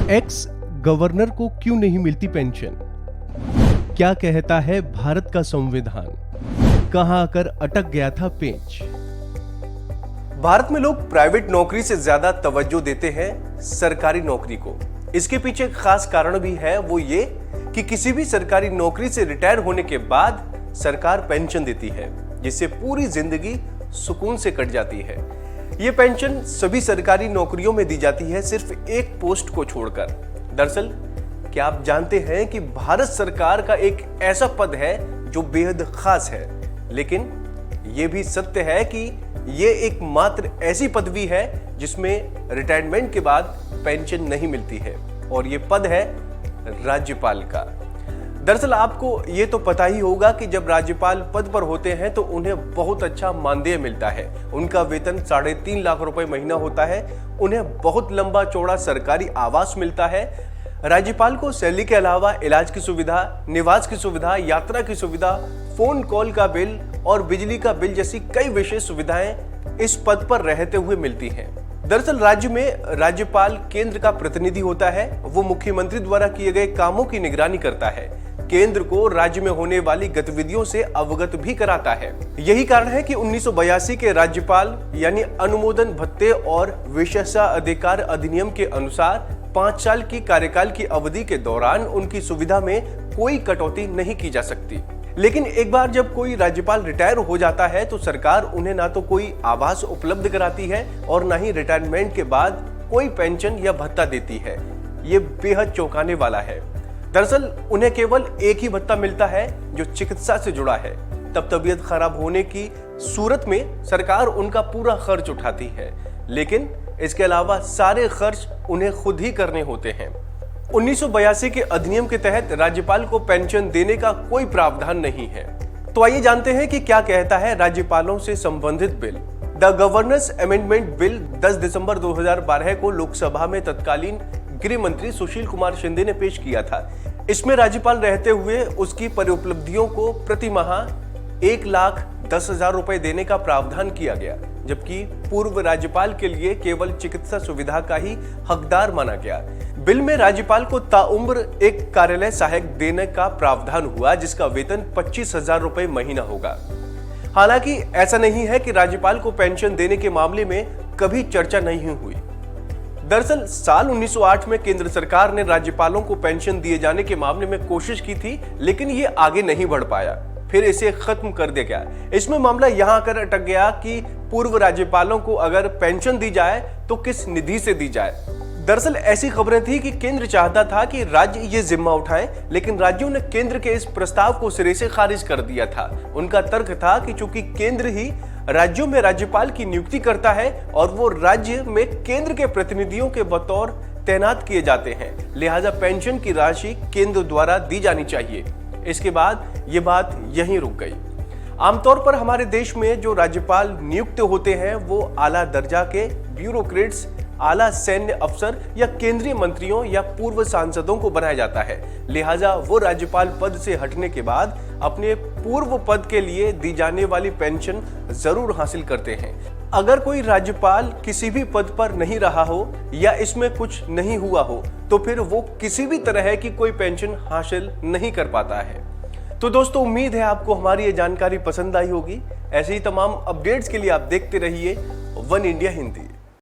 X governor को क्यों नहीं मिलती पेंशन? क्या कहता है भारत का संविधान? कहां आकर अटक गया था पेंच? भारत में लोग प्राइवेट नौकरी से ज्यादा तवज्जो देते हैं सरकारी नौकरी को। इसके पीछे एक खास कारण भी है, वो ये कि किसी भी सरकारी नौकरी से रिटायर होने के बाद सरकार पेंशन देती है, जिससे पूरी जिंदगी सुकून से कट जाती है। ये पेंशन सभी सरकारी नौकरियों में दी जाती है, सिर्फ एक पोस्ट को छोड़कर। दरअसल क्या आप जानते हैं कि भारत सरकार का एक ऐसा पद है जो बेहद खास है, लेकिन ये भी सत्य है कि ये एकमात्र ऐसी पदवी है जिसमें रिटायरमेंट के बाद पेंशन नहीं मिलती है, और ये पद है राज्यपाल का। दरअसल आपको ये तो पता ही होगा कि जब राज्यपाल पद पर होते हैं तो उन्हें बहुत अच्छा मानदेय मिलता है। उनका वेतन 3.5 लाख रुपए महीना होता है। उन्हें बहुत लंबा चौड़ा सरकारी आवास मिलता है। राज्यपाल को सैलरी के अलावा इलाज की सुविधा, निवास की सुविधा, यात्रा की सुविधा, फोन कॉल का बिल और बिजली का बिल जैसी कई विशेष सुविधाएं इस पद पर रहते हुए मिलती हैं। दरअसल राज्य में राज्यपाल केंद्र का प्रतिनिधि होता है। वो मुख्यमंत्री द्वारा किए गए कामों की निगरानी करता है, केंद्र को राज्य में होने वाली गतिविधियों से अवगत भी कराता है। यही कारण है कि 1982 के राज्यपाल यानी अनुमोदन भत्ते और विशेषाधिकार अधिनियम के अनुसार 5 साल की कार्यकाल की अवधि के दौरान उनकी सुविधा में कोई कटौती नहीं की जा सकती। लेकिन एक बार जब कोई राज्यपाल रिटायर हो जाता है तो सरकार उन्हें ना तो कोई आवास उपलब्ध कराती है और ना ही रिटायरमेंट के बाद कोई पेंशन या भत्ता देती है। ये बेहद चौंकाने वाला है। दरअसल उन्हें केवल एक ही भत्ता मिलता है जो चिकित्सा से जुड़ा है। तब तबीयत खराब होने की सूरत में सरकार उनका पूरा खर्च उठाती है, लेकिन इसके अलावा सारे खर्च उन्हें खुद ही करने होते हैं। 1982 के अधिनियम के तहत राज्यपाल को पेंशन देने का कोई प्रावधान नहीं है। तो आइए जानते हैं कि क्या कहता है राज्यपालों से संबंधित bill. The governors amendment bill 10 दिसंबर 2012 को लोकसभा में तत्कालीन गृह मंत्री सुशील कुमार शिंदे ने पेश किया था। इसमें राज्यपाल रहते हुए उसकी परिउपलब्धियों को प्रति माह 1,10,000 रुपए देने का प्रावधान किया गया, जबकि पूर्व राज्यपाल के लिए केवल चिकित्सा सुविधा का ही हकदार माना गया। बिल में राज्यपाल को ताउम्र एक कार्यालय सहायक देने का प्रावधान हुआ, जिसका वेतन 25,000 रुपए महीना होगा। हालांकि ऐसा नहीं है कि राज्यपाल को पेंशन देने के मामले में कभी चर्चा नहीं हुई। दरअसल साल 1908 में केंद्र सरकार ने राज्यपालों को पेंशन दिए जाने के मामले में कोशिश की थी, लेकिन ये आगे नहीं बढ़ पाया। फिर इसे खत्म कर दिया गया। इसमें मामला यहां आकर अटक गया कि पूर्व राज्यपालों को अगर पेंशन दी जाए तो किस निधि से दी जाए। दरअसल ऐसी खबरें थी कि केंद्र चाहता था कि राज्य ये जिम्मा उठाएं, लेकिन राज्यों ने केंद्र के इस प्रस्ताव को सिरे से खारिज कर दिया था। उनका तर्क था कि चूंकि केंद्र ही राज्यों में राज्यपाल की नियुक्ति करता है और वो राज्य में केंद्र के प्रतिनिधियों के बतौर तैनात किए जाते हैं, लिहाजा पेंशन की राशि केंद्र द्वारा दी जानी चाहिए। इसके बाद ये बात यहीं रुक गई। आमतौर पर हमारे देश में जो राज्यपाल नियुक्त होते हैं वो आला दर्जा के ब्यूरोक्रेट्स, आला सैन्य अफसर या केंद्रीय मंत्रियों या पूर्व सांसदों को बनाया जाता है। लिहाजा वो राज्यपाल पद से हटने के बाद अपने पूर्व पद के लिए दी जाने वाली पेंशन जरूर हासिल करते हैं। अगर कोई राज्यपाल किसी भी पद पर नहीं रहा हो या इसमें कुछ नहीं हुआ हो तो फिर वो किसी भी तरह की कोई पेंशन हासिल नहीं कर पाता है। तो दोस्तों, उम्मीद है आपको हमारी ये जानकारी पसंद आई होगी। ऐसे ही तमाम अपडेट्स के लिए आप देखते रहिए वन इंडिया हिंदी।